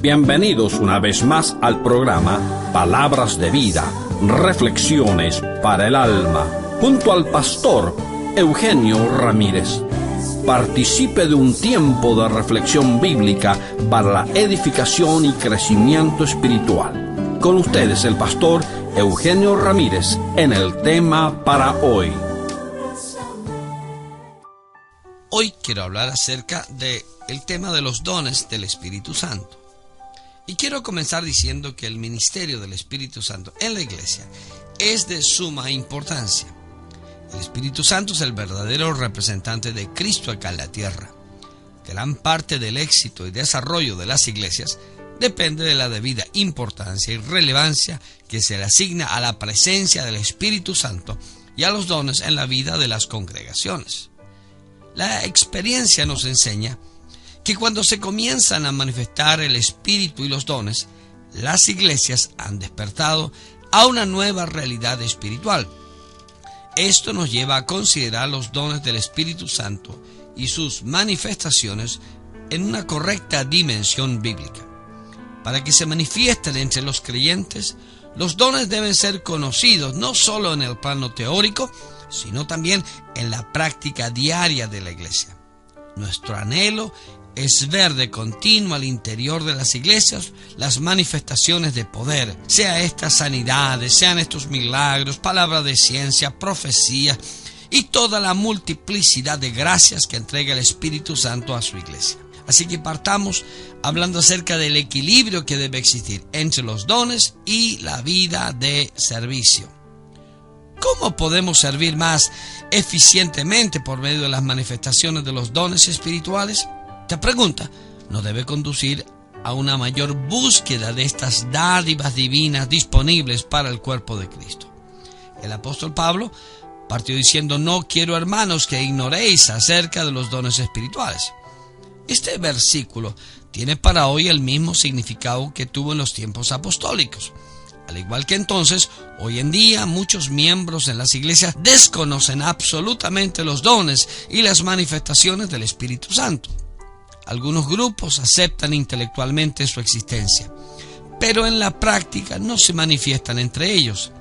Bienvenidos una vez más al programa Palabras de Vida, Reflexiones para el Alma, junto al pastor Eugenio Ramírez. Participe de un tiempo de reflexión bíblica para la edificación y crecimiento espiritual. Con ustedes el pastor Eugenio Ramírez en el tema para hoy. Hoy quiero hablar acerca del tema de los dones del Espíritu Santo. Y quiero comenzar diciendo que el ministerio del Espíritu Santo en la iglesia es de suma importancia. El Espíritu Santo es el verdadero representante de Cristo acá en la tierra. Gran parte del éxito y desarrollo de las iglesias depende de la debida importancia y relevancia que se le asigna a la presencia del Espíritu Santo y a los dones en la vida de las congregaciones. La experiencia nos enseña que cuando se comienzan a manifestar el Espíritu y los dones, las iglesias han despertado a una nueva realidad espiritual. Esto nos lleva a considerar los dones del Espíritu Santo y sus manifestaciones en una correcta dimensión bíblica. Para que se manifiesten entre los creyentes, los dones deben ser conocidos no solo en el plano teórico, sino también en la práctica diaria de la iglesia. Nuestro anhelo es ver de continuo al interior de las iglesias las manifestaciones de poder, sea estas sanidades, sean estos milagros, palabras de ciencia, profecía y toda la multiplicidad de gracias que entrega el Espíritu Santo a su iglesia. Así que partamos hablando acerca del equilibrio que debe existir entre los dones y la vida de servicio. ¿Cómo podemos servir más eficientemente por medio de las manifestaciones de los dones espirituales? Esta pregunta nos debe conducir a una mayor búsqueda de estas dádivas divinas disponibles para el cuerpo de Cristo. El apóstol Pablo partió diciendo: no quiero, hermanos, que ignoréis acerca de los dones espirituales. Este versículo tiene para hoy el mismo significado que tuvo en los tiempos apostólicos. Al igual que entonces, hoy en día muchos miembros en las iglesias desconocen absolutamente los dones y las manifestaciones del Espíritu Santo. Algunos grupos aceptan intelectualmente su existencia, pero en la práctica no se manifiestan entre ellos.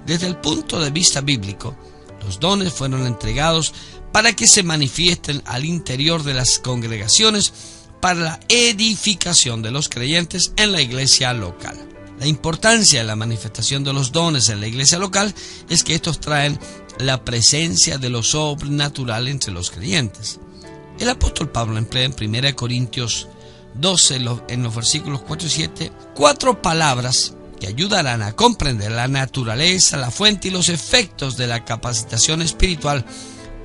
Desde el punto de vista bíblico, los dones fueron entregados para que se manifiesten al interior de las congregaciones para la edificación de los creyentes en la iglesia local. La importancia de la manifestación de los dones en la iglesia local es que estos traen la presencia de lo sobrenatural entre los creyentes. El apóstol Pablo emplea en 1 Corintios 12, en los versículos 4 y 7, 4 palabras que ayudarán a comprender la naturaleza, la fuente y los efectos de la capacitación espiritual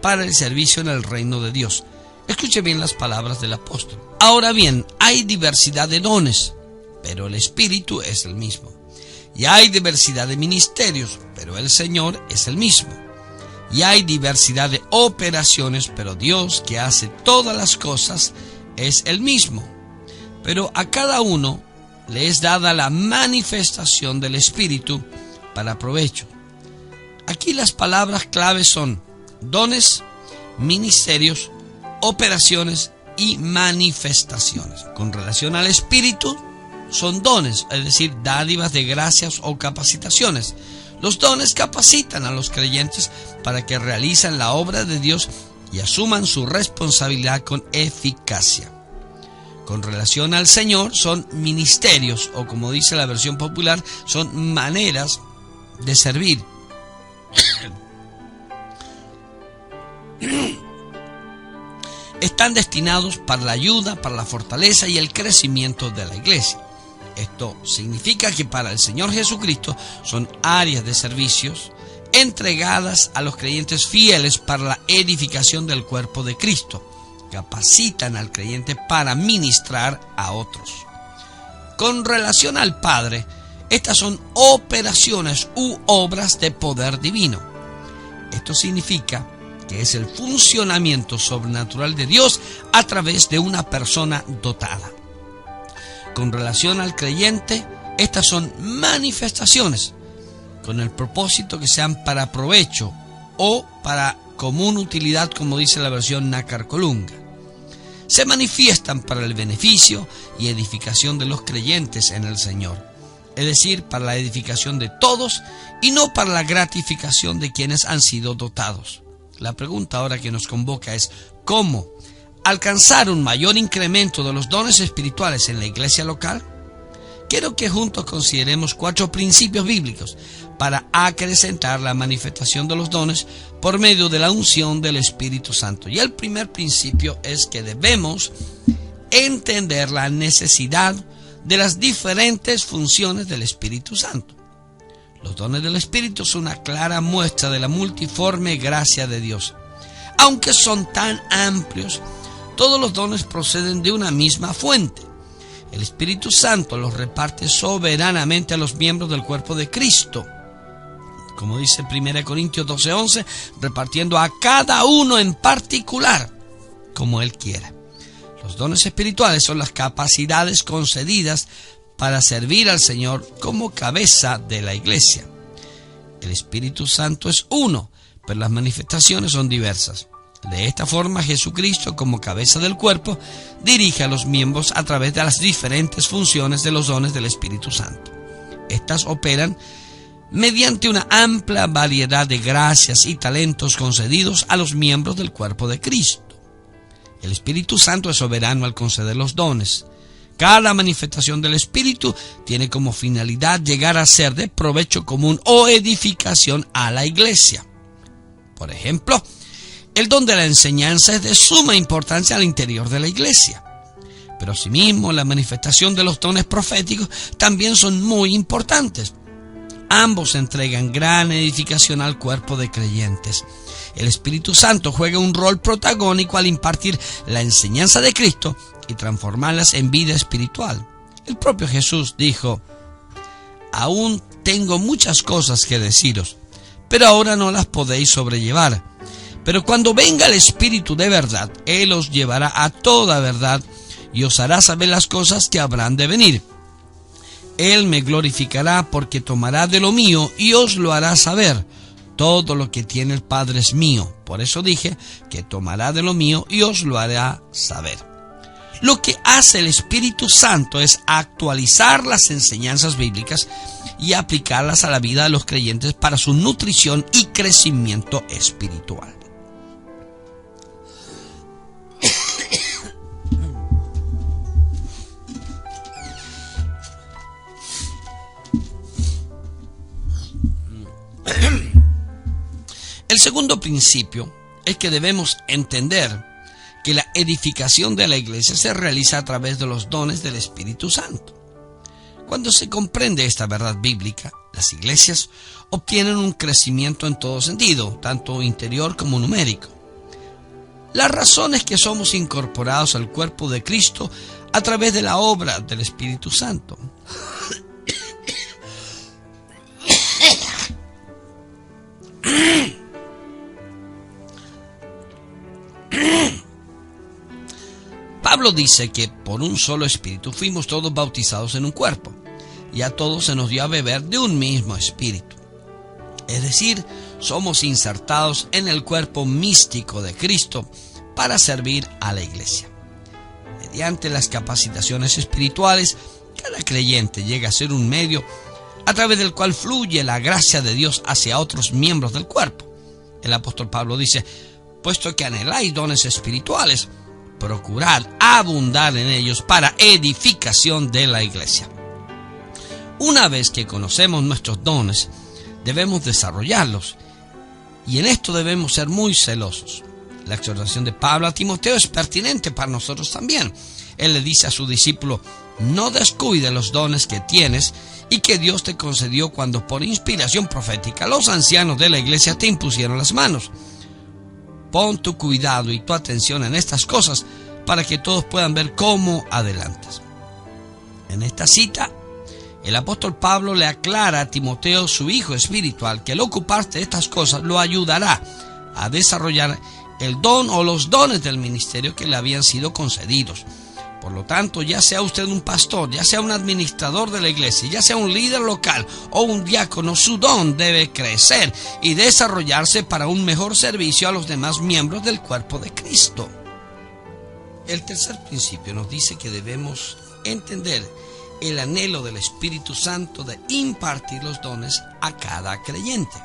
para el servicio en el reino de Dios. Escuche bien las palabras del apóstol. Ahora bien, hay diversidad de dones, pero el Espíritu es el mismo. Y hay diversidad de ministerios, pero el Señor es el mismo. Y hay diversidad de operaciones, pero Dios, que hace todas las cosas, es el mismo. Pero a cada uno le es dada la manifestación del Espíritu para provecho. Aquí las palabras claves son dones, ministerios, operaciones y manifestaciones. Con relación al Espíritu, son dones, es decir, dádivas de gracias o capacitaciones. Los dones capacitan a los creyentes para que realicen la obra de Dios y asuman su responsabilidad con eficacia. Con relación al Señor, son ministerios, o como dice la versión popular, son maneras de servir. Están destinados para la ayuda, para la fortaleza y el crecimiento de la iglesia. Esto significa que para el Señor Jesucristo son áreas de servicios entregadas a los creyentes fieles para la edificación del cuerpo de Cristo. Capacitan al creyente para ministrar a otros. Con relación al Padre, estas son operaciones u obras de poder divino. Esto significa que es el funcionamiento sobrenatural de Dios a través de una persona dotada. Con relación al creyente, estas son manifestaciones, con el propósito que sean para provecho o para común utilidad, como dice la versión Nácar Colunga. se manifiestan para el beneficio y edificación de los creyentes en el Señor, es decir, para la edificación de todos y no para la gratificación de quienes han sido dotados. La pregunta ahora que nos convoca es: ¿cómo alcanzar un mayor incremento de los dones espirituales en la iglesia local? Quiero que juntos consideremos 4 principios bíblicos para acrecentar la manifestación de los dones por medio de la unción del Espíritu Santo. Y el primer principio es que debemos entender la necesidad de las diferentes funciones del Espíritu Santo. Los dones del Espíritu son una clara muestra de la multiforme gracia de Dios. Aunque son tan amplios, todos los dones proceden de una misma fuente. El Espíritu Santo los reparte soberanamente a los miembros del cuerpo de Cristo. Como dice 1 Corintios 12:11, repartiendo a cada uno en particular, como Él quiera. Los dones espirituales son las capacidades concedidas para servir al Señor como cabeza de la iglesia. El Espíritu Santo es uno, pero las manifestaciones son diversas. De esta forma, Jesucristo, como cabeza del cuerpo, dirige a los miembros a través de las diferentes funciones de los dones del Espíritu Santo. Estas operan mediante una amplia variedad de gracias y talentos concedidos a los miembros del cuerpo de Cristo. El Espíritu Santo es soberano al conceder los dones. Cada manifestación del Espíritu tiene como finalidad llegar a ser de provecho común o edificación a la iglesia. Por ejemplo, el don de la enseñanza es de suma importancia al interior de la iglesia. Pero asimismo, la manifestación de los dones proféticos también son muy importantes. Ambos entregan gran edificación al cuerpo de creyentes. El Espíritu Santo juega un rol protagónico al impartir la enseñanza de Cristo y transformarlas en vida espiritual. El propio Jesús dijo: aún tengo muchas cosas que deciros, pero ahora no las podéis sobrellevar. Pero cuando venga el Espíritu de verdad, Él os llevará a toda verdad y os hará saber las cosas que habrán de venir. Él me glorificará porque tomará de lo mío y os lo hará saber. Todo lo que tiene el Padre es mío. Por eso dije que tomará de lo mío y os lo hará saber. Lo que hace el Espíritu Santo es actualizar las enseñanzas bíblicas y aplicarlas a la vida de los creyentes para su nutrición y crecimiento espiritual. El segundo principio es que debemos entender que la edificación de la iglesia se realiza a través de los dones del Espíritu Santo. Cuando se comprende esta verdad bíblica, las iglesias obtienen un crecimiento en todo sentido, tanto interior como numérico. La razón es que somos incorporados al cuerpo de Cristo a través de la obra del Espíritu Santo. Pablo dice que por un solo espíritu fuimos todos bautizados en un cuerpo, y a todos se nos dio a beber de un mismo espíritu. Es decir, somos insertados en el cuerpo místico de Cristo para servir a la iglesia. Mediante las capacitaciones espirituales, cada creyente llega a ser un medio a través del cual fluye la gracia de Dios hacia otros miembros del cuerpo. El apóstol Pablo dice: puesto que anheláis dones espirituales, procurad abundar en ellos para edificación de la iglesia. Una vez que conocemos nuestros dones, debemos desarrollarlos, y en esto debemos ser muy celosos. La exhortación de Pablo a Timoteo es pertinente para nosotros también. Él le dice a su discípulo: no descuides los dones que tienes y que Dios te concedió cuando por inspiración profética los ancianos de la iglesia te impusieron las manos. Pon tu cuidado y tu atención en estas cosas para que todos puedan ver cómo adelantas. En esta cita, el apóstol Pablo le aclara a Timoteo, su hijo espiritual, que el ocuparte de estas cosas lo ayudará a desarrollar el don o los dones del ministerio que le habían sido concedidos. Por lo tanto, ya sea usted un pastor, ya sea un administrador de la iglesia, ya sea un líder local o un diácono, su don debe crecer y desarrollarse para un mejor servicio a los demás miembros del cuerpo de Cristo. el tercer principio nos dice que debemos entender el anhelo del Espíritu Santo de impartir los dones a cada creyente.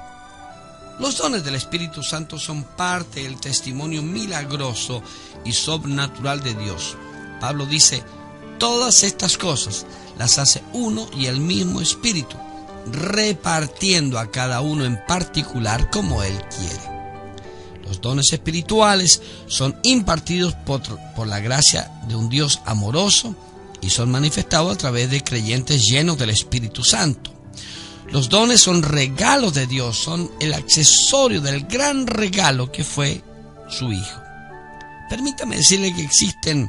Los dones del Espíritu Santo son parte del testimonio milagroso y sobrenatural de Dios. Pablo dice, todas estas cosas las hace uno y el mismo Espíritu, repartiendo a cada uno en particular como Él quiere. Los dones espirituales son impartidos por la gracia de un Dios amoroso y son manifestados a través de creyentes llenos del Espíritu Santo. Los dones son regalos de Dios, son el accesorio del gran regalo que fue su Hijo. Permítame decirle que existen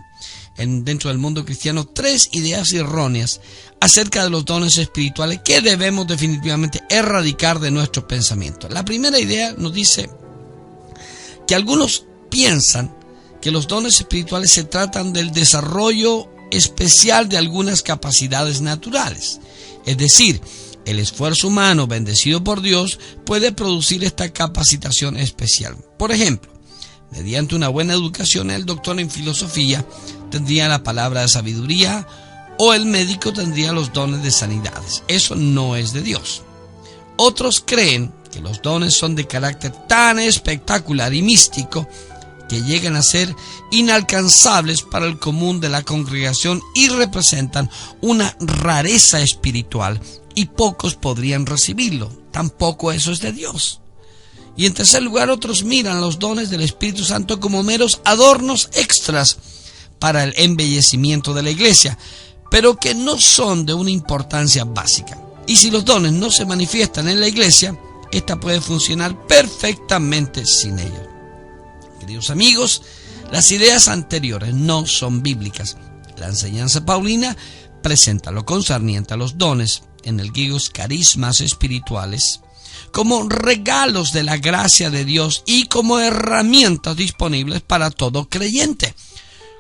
dentro del mundo cristiano 3 ideas erróneas acerca de los dones espirituales que debemos definitivamente erradicar de nuestro pensamiento. La primera idea nos dice que algunos piensan que los dones espirituales se tratan del desarrollo especial de algunas capacidades naturales. Es decir, el esfuerzo humano bendecido por Dios puede producir esta capacitación especial. Por ejemplo, mediante una buena educación, el doctor en filosofía tendría la palabra de sabiduría o el médico tendría los dones de sanidades. Eso no es de Dios. Otros creen que los dones son de carácter tan espectacular y místico que llegan a ser inalcanzables para el común de la congregación y representan una rareza espiritual y pocos podrían recibirlo. Tampoco eso es de Dios. Y en tercer lugar, otros miran los dones del Espíritu Santo como meros adornos extras para el embellecimiento de la iglesia, pero que no son de una importancia básica. Y si los dones no se manifiestan en la iglesia, esta puede funcionar perfectamente sin ellos. Queridos amigos, las ideas anteriores no son bíblicas. La enseñanza paulina presenta lo concerniente a los dones, en el griego carismas espirituales, como regalos de la gracia de Dios y como herramientas disponibles para todo creyente.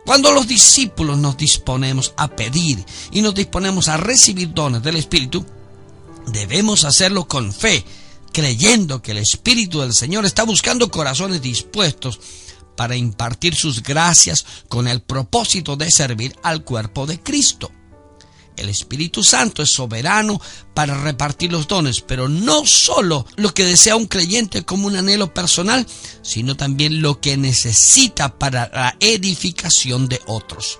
Cuando los discípulos nos disponemos a pedir y nos disponemos a recibir dones del Espíritu, debemos hacerlo con fe, creyendo que el Espíritu del Señor está buscando corazones dispuestos para impartir sus gracias con el propósito de servir al cuerpo de Cristo. El Espíritu Santo es soberano para repartir los dones, pero no solo lo que desea un creyente como un anhelo personal, sino también lo que necesita para la edificación de otros.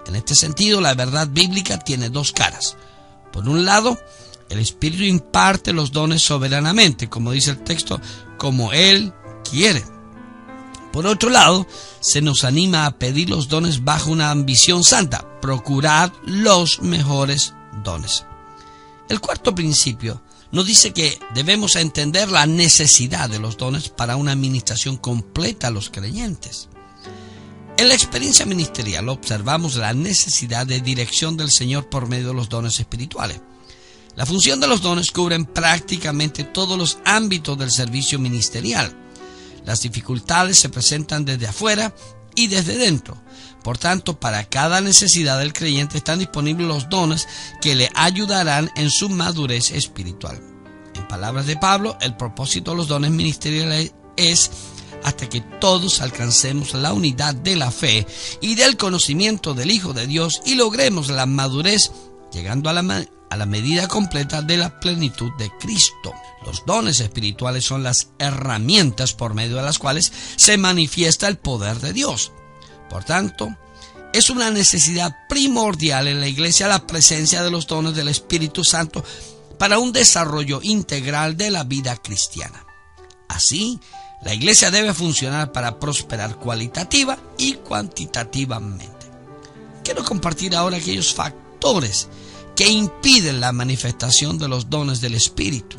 En este sentido, la verdad bíblica tiene dos caras. Por un lado, el Espíritu imparte los dones soberanamente, como dice el texto, como Él quiere. Por otro lado, se nos anima a pedir los dones bajo una ambición santa. Procurad los mejores dones. El cuarto principio nos dice que debemos entender la necesidad de los dones para una administración completa a los creyentes. En la experiencia ministerial observamos la necesidad de dirección del Señor por medio de los dones espirituales. La función de los dones cubre prácticamente todos los ámbitos del servicio ministerial. Las dificultades se presentan desde afuera y desde dentro. Por tanto, para cada necesidad del creyente están disponibles los dones que le ayudarán en su madurez espiritual. En palabras de Pablo, el propósito de los dones ministeriales es hasta que todos alcancemos la unidad de la fe y del conocimiento del Hijo de Dios y logremos la madurez, llegando a la medida completa de la plenitud de Cristo. Los dones espirituales son las herramientas por medio de las cuales se manifiesta el poder de Dios. Por tanto, es una necesidad primordial en la iglesia la presencia de los dones del Espíritu Santo para un desarrollo integral de la vida cristiana. Así, la iglesia debe funcionar para prosperar cualitativa y cuantitativamente. Quiero compartir ahora aquellos factores que impiden la manifestación de los dones del Espíritu.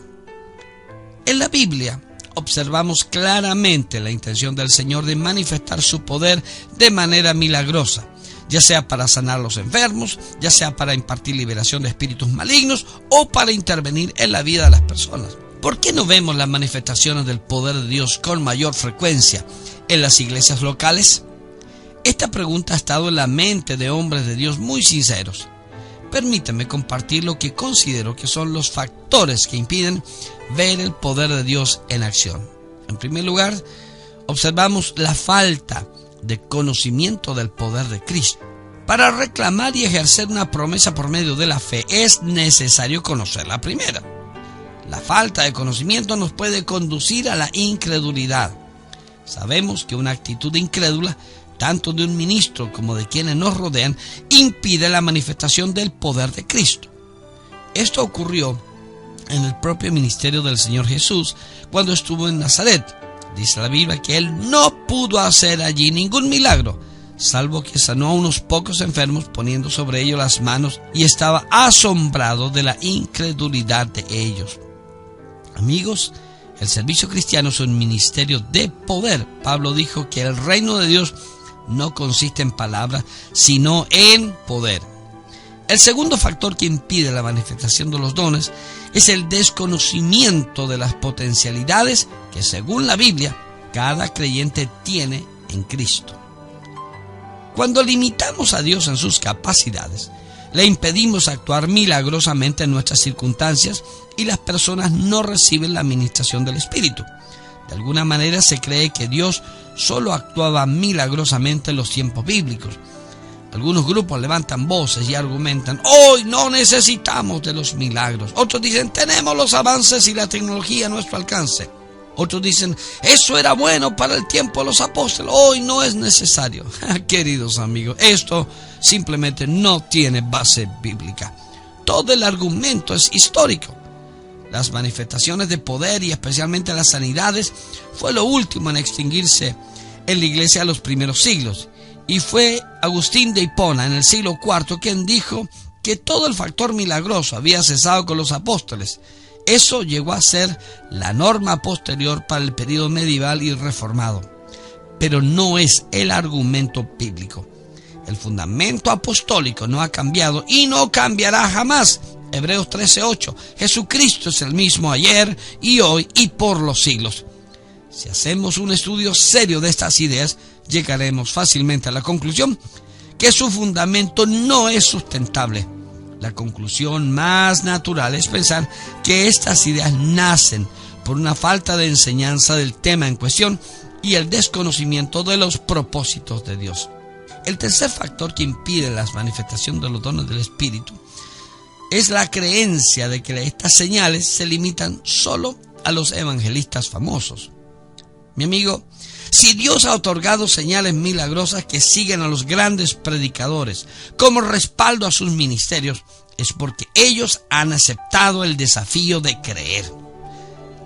En la Biblia observamos claramente la intención del Señor de manifestar su poder de manera milagrosa, ya sea para sanar a los enfermos, ya sea para impartir liberación de espíritus malignos o para intervenir en la vida de las personas. ¿Por qué no vemos las manifestaciones del poder de Dios con mayor frecuencia en las iglesias locales? Esta pregunta ha estado en la mente de hombres de Dios muy sinceros. Permítame compartir lo que considero que son los factores que impiden ver el poder de Dios en acción. En primer lugar, observamos la falta de conocimiento del poder de Cristo. Para reclamar y ejercer una promesa por medio de la fe es necesario conocer la primera. La falta de conocimiento nos puede conducir a la incredulidad. Sabemos que una actitud incrédula, tanto de un ministro como de quienes nos rodean, impide la manifestación del poder de Cristo. Esto ocurrió en el propio ministerio del Señor Jesús cuando estuvo en Nazaret. Dice la Biblia que Él no pudo hacer allí ningún milagro, salvo que sanó a unos pocos enfermos poniendo sobre ellos las manos, y estaba asombrado de la incredulidad de ellos. Amigos, el servicio cristiano es un ministerio de poder. Pablo dijo que el reino de Dios no consiste en palabras, sino en poder. El segundo factor que impide la manifestación de los dones es el desconocimiento de las potencialidades que, según la Biblia, cada creyente tiene en Cristo. Cuando limitamos a Dios en sus capacidades, le impedimos actuar milagrosamente en nuestras circunstancias y las personas no reciben la administración del Espíritu. De alguna manera se cree que Dios solo actuaba milagrosamente en los tiempos bíblicos. Algunos grupos levantan voces y argumentan: hoy no necesitamos de los milagros. Otros dicen: tenemos los avances y la tecnología a nuestro alcance. Otros dicen: eso era bueno para el tiempo de los apóstoles, hoy no es necesario. Queridos amigos, esto simplemente no tiene base bíblica. Todo el argumento es histórico. Las manifestaciones de poder y especialmente las sanidades fue lo último en extinguirse en la iglesia de los primeros siglos. Y fue Agustín de Hipona en el siglo IV quien dijo que todo el factor milagroso había cesado con los apóstoles. Eso llegó a ser la norma posterior para el período medieval y reformado. Pero no es el argumento bíblico. El fundamento apostólico no ha cambiado y no cambiará jamás. Hebreos 13:8. Jesucristo es el mismo ayer y hoy y por los siglos. Si hacemos un estudio serio de estas ideas, llegaremos fácilmente a la conclusión que su fundamento no es sustentable. La conclusión más natural es pensar que estas ideas nacen por una falta de enseñanza del tema en cuestión y el desconocimiento de los propósitos de Dios. El tercer factor que impide la manifestación de los dones del Espíritu es la creencia de que estas señales se limitan solo a los evangelistas famosos. Mi amigo, si Dios ha otorgado señales milagrosas que siguen a los grandes predicadores como respaldo a sus ministerios, es porque ellos han aceptado el desafío de creer.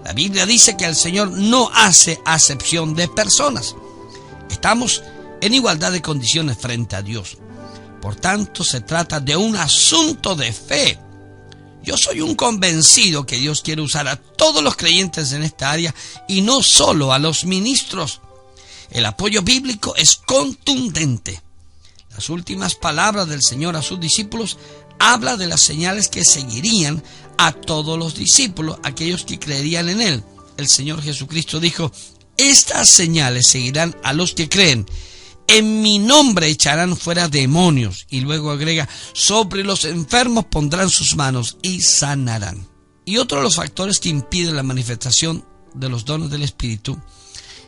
La Biblia dice que el Señor no hace acepción de personas. Estamos en igualdad de condiciones frente a Dios. Por tanto, se trata de un asunto de fe. Yo soy un convencido que Dios quiere usar a todos los creyentes en esta área y no solo a los ministros. El apoyo bíblico es contundente. Las últimas palabras del Señor a sus discípulos habla de las señales que seguirían a todos los discípulos, aquellos que creerían en Él. El Señor Jesucristo dijo: estas señales seguirán a los que creen. En mi nombre echarán fuera demonios. Y luego agrega: sobre los enfermos pondrán sus manos y sanarán. Y otro de los factores que impiden la manifestación de los dones del Espíritu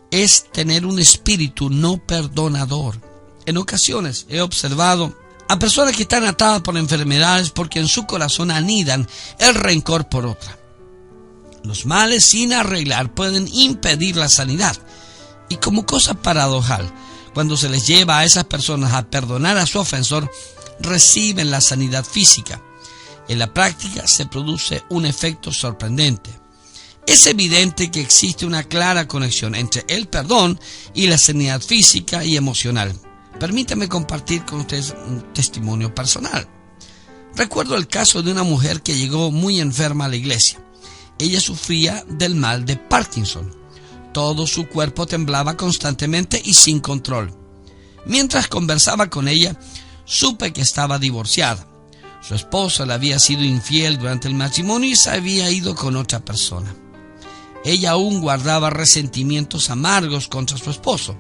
es tener un espíritu no perdonador. En ocasiones he observado a personas que están atadas por enfermedades porque en su corazón anidan el rencor por otra. Los males sin arreglar pueden impedir la sanidad. Y como cosa paradojal, cuando se les lleva a esas personas a perdonar a su ofensor, reciben la sanidad física. En la práctica se produce un efecto sorprendente. Es evidente que existe una clara conexión entre el perdón y la sanidad física y emocional. Permítame compartir con ustedes un testimonio personal. Recuerdo el caso de una mujer que llegó muy enferma a la iglesia. Ella sufría del mal de Parkinson. Todo su cuerpo temblaba constantemente y sin control. Mientras conversaba con ella, supe que estaba divorciada. Su esposo le había sido infiel durante el matrimonio y se había ido con otra persona. Ella aún guardaba resentimientos amargos contra su esposo.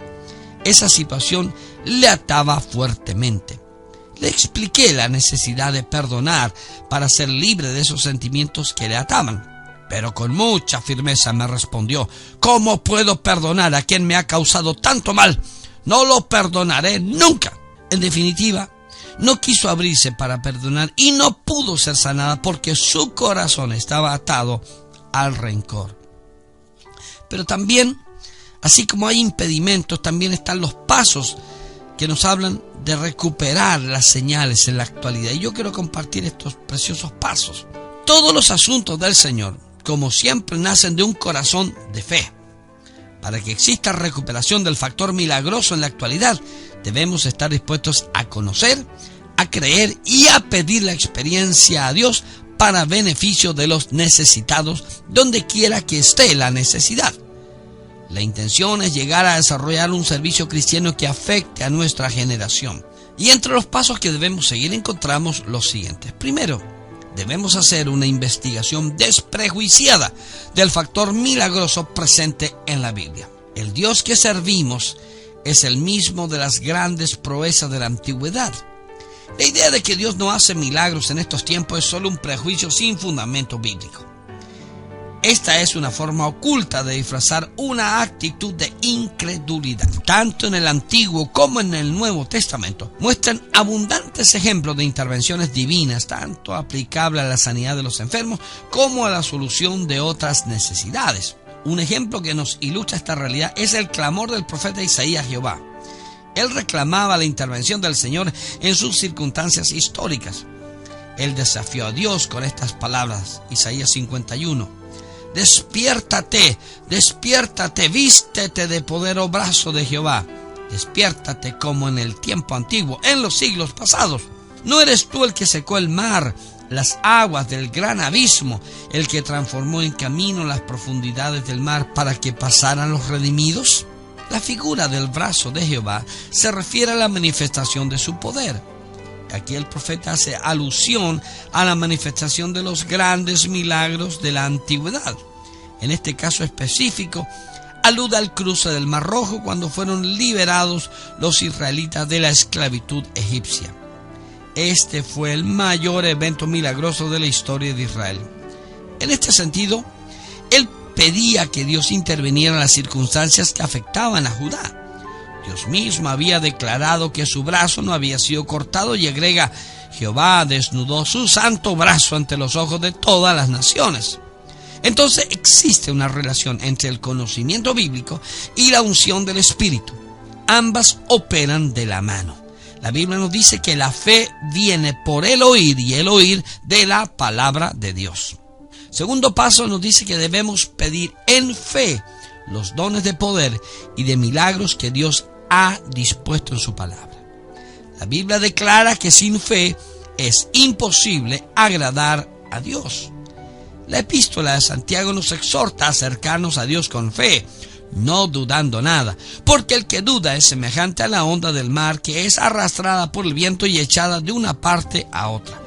Esa situación le ataba fuertemente. Le expliqué la necesidad de perdonar para ser libre de esos sentimientos que le ataban. Pero con mucha firmeza me respondió: ¿cómo puedo perdonar a quien me ha causado tanto mal? no lo perdonaré nunca. En definitiva, no quiso abrirse para perdonar y no pudo ser sanada porque su corazón estaba atado al rencor. Pero también, así como hay impedimentos, también están los pasos que nos hablan de recuperar las señales en la actualidad. Y yo quiero compartir estos preciosos pasos. Todos los asuntos del Señor, como siempre, nacen de un corazón de fe. Para que exista recuperación del factor milagroso en la actualidad, debemos estar dispuestos a conocer, a creer y a pedir la experiencia a Dios para beneficio de los necesitados, donde quiera que esté la necesidad. La intención es llegar a desarrollar un servicio cristiano que afecte a nuestra generación. Y entre los pasos que debemos seguir encontramos los siguientes. Primero, debemos hacer una investigación desprejuiciada del factor milagroso presente en la Biblia. El Dios que servimos es el mismo de las grandes proezas de la antigüedad. La idea de que Dios no hace milagros en estos tiempos es solo un prejuicio sin fundamento bíblico. Esta es una forma oculta de disfrazar una actitud de incredulidad. Tanto en el Antiguo como en el Nuevo Testamento muestran abundantes ejemplos de intervenciones divinas, tanto aplicables a la sanidad de los enfermos como a la solución de otras necesidades. Un ejemplo que nos ilustra esta realidad es el clamor del profeta Isaías a Jehová. Él reclamaba la intervención del Señor en sus circunstancias históricas. Él desafió a Dios con estas palabras, Isaías 51. Despiértate, despiértate, vístete de poder, oh brazo de Jehová. Despiértate como en el tiempo antiguo, en los siglos pasados. ¿No eres tú el que secó el mar, las aguas del gran abismo, el que transformó en camino las profundidades del mar para que pasaran los redimidos? La figura del brazo de Jehová se refiere a la manifestación de su poder. Aquí el profeta hace alusión a la manifestación de los grandes milagros de la antigüedad. En este caso específico, alude al cruce del Mar Rojo cuando fueron liberados los israelitas de la esclavitud egipcia. Este fue el mayor evento milagroso de la historia de Israel. En este sentido, él pedía que Dios interviniera en las circunstancias que afectaban a Judá. Dios mismo había declarado que su brazo no había sido cortado y agrega, Jehová desnudó su santo brazo ante los ojos de todas las naciones. Entonces existe una relación entre el conocimiento bíblico y la unción del Espíritu. Ambas operan de la mano. La Biblia nos dice que la fe viene por el oír y el oír de la palabra de Dios. Segundo paso nos dice que debemos pedir en fe los dones de poder y de milagros que Dios ha dispuesto en su palabra. La Biblia declara que sin fe es imposible agradar a Dios. La epístola de Santiago nos exhorta a acercarnos a Dios con fe, no dudando nada, porque el que duda es semejante a la onda del mar que es arrastrada por el viento y echada de una parte a otra.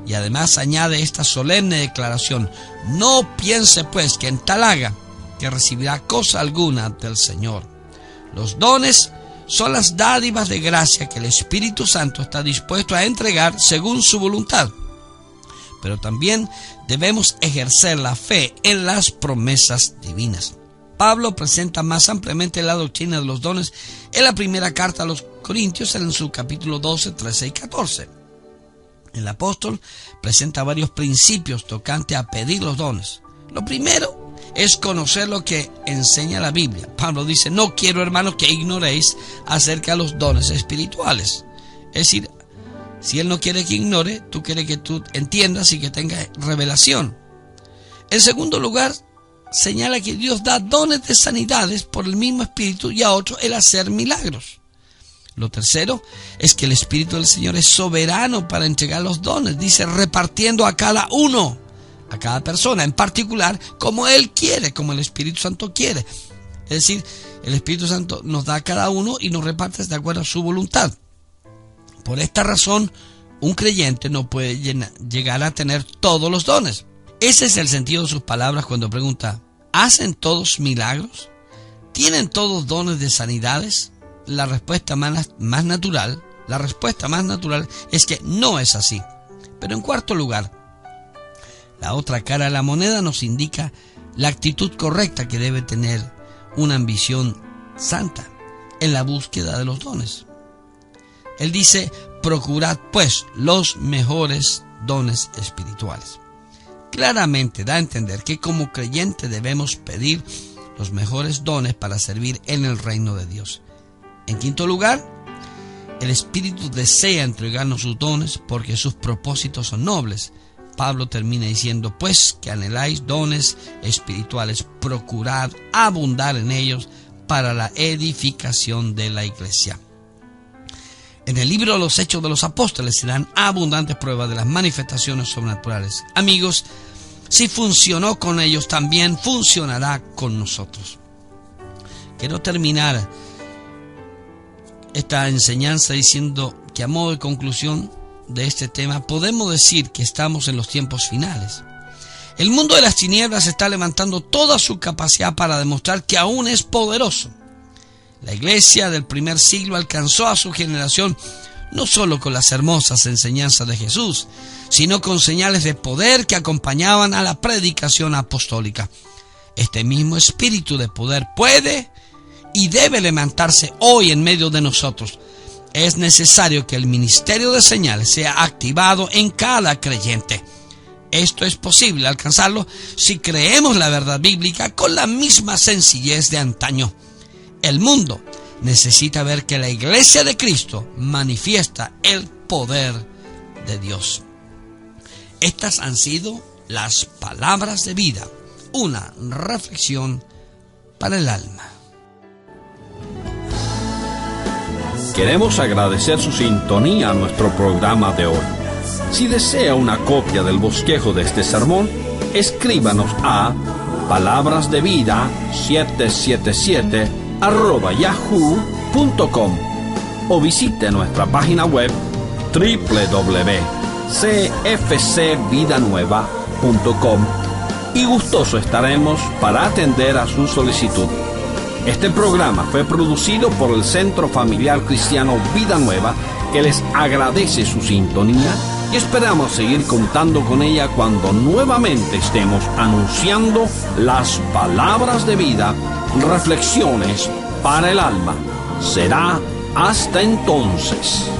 Y además añade esta solemne declaración, no piense pues que en tal haga, que recibirá cosa alguna del Señor. Los dones son las dádivas de gracia que el Espíritu Santo está dispuesto a entregar según su voluntad. Pero también debemos ejercer la fe en las promesas divinas. Pablo presenta más ampliamente la doctrina de los dones en la primera carta a los Corintios, en su capítulo 12, 13 y 14. El apóstol presenta varios principios tocantes a pedir los dones. Lo primero es conocer lo que enseña la Biblia. Pablo dice, no quiero, hermanos, que ignoréis acerca de los dones espirituales. Es decir, si él no quiere que ignore, tú quieres que tú entiendas y que tengas revelación. En segundo lugar, señala que Dios da dones de sanidades por el mismo Espíritu y a otros el hacer milagros. Lo tercero es que el Espíritu del Señor es soberano para entregar los dones. Dice, repartiendo a cada uno, a cada persona en particular, como Él quiere, como el Espíritu Santo quiere. Es decir, el Espíritu Santo nos da a cada uno y nos reparte de acuerdo a su voluntad. Por esta razón, un creyente no puede llegar a tener todos los dones. Ese es el sentido de sus palabras cuando pregunta, ¿hacen todos milagros? ¿Tienen todos dones de sanidades? La respuesta más natural es que no es así. Pero en cuarto lugar, la otra cara de la moneda nos indica la actitud correcta que debe tener una ambición santa. en la búsqueda de los dones. Él dice: procurad pues los mejores dones espirituales. Claramente da a entender que como creyente debemos pedir los mejores dones para servir en el reino de Dios. En quinto lugar, el Espíritu desea entregarnos sus dones porque sus propósitos son nobles. Pablo termina diciendo: pues que anheláis dones espirituales, procurad abundar en ellos para la edificación de la iglesia. En el libro de los Hechos de los Apóstoles se dan abundantes pruebas de las manifestaciones sobrenaturales. Amigos, si funcionó con ellos, también funcionará con nosotros. Quiero terminar esta enseñanza diciendo que, a modo de conclusión de este tema, podemos decir que estamos en los tiempos finales. El mundo de las tinieblas está levantando toda su capacidad para demostrar que aún es poderoso. La iglesia del primer siglo alcanzó a su generación no solo con las hermosas enseñanzas de Jesús, sino con señales de poder que acompañaban a la predicación apostólica. Este mismo espíritu de poder puede y debe levantarse hoy en medio de nosotros. Es necesario que el ministerio de señales sea activado en cada creyente. Esto es posible alcanzarlo si creemos la verdad bíblica con la misma sencillez de antaño. El mundo necesita ver que la iglesia de Cristo manifiesta el poder de Dios. Estas han sido las palabras de vida, una reflexión para el alma. Queremos agradecer su sintonía a nuestro programa de hoy. Si desea una copia del bosquejo de este sermón, escríbanos a palabrasdevida777@yahoo.com o visite nuestra página web www.cfcvidanueva.com y gustoso estaremos para atender a su solicitud. Este programa fue producido por el Centro Familiar Cristiano Vida Nueva, que les agradece su sintonía y esperamos seguir contando con ella cuando nuevamente estemos anunciando las palabras de vida, reflexiones para el alma. Será hasta entonces.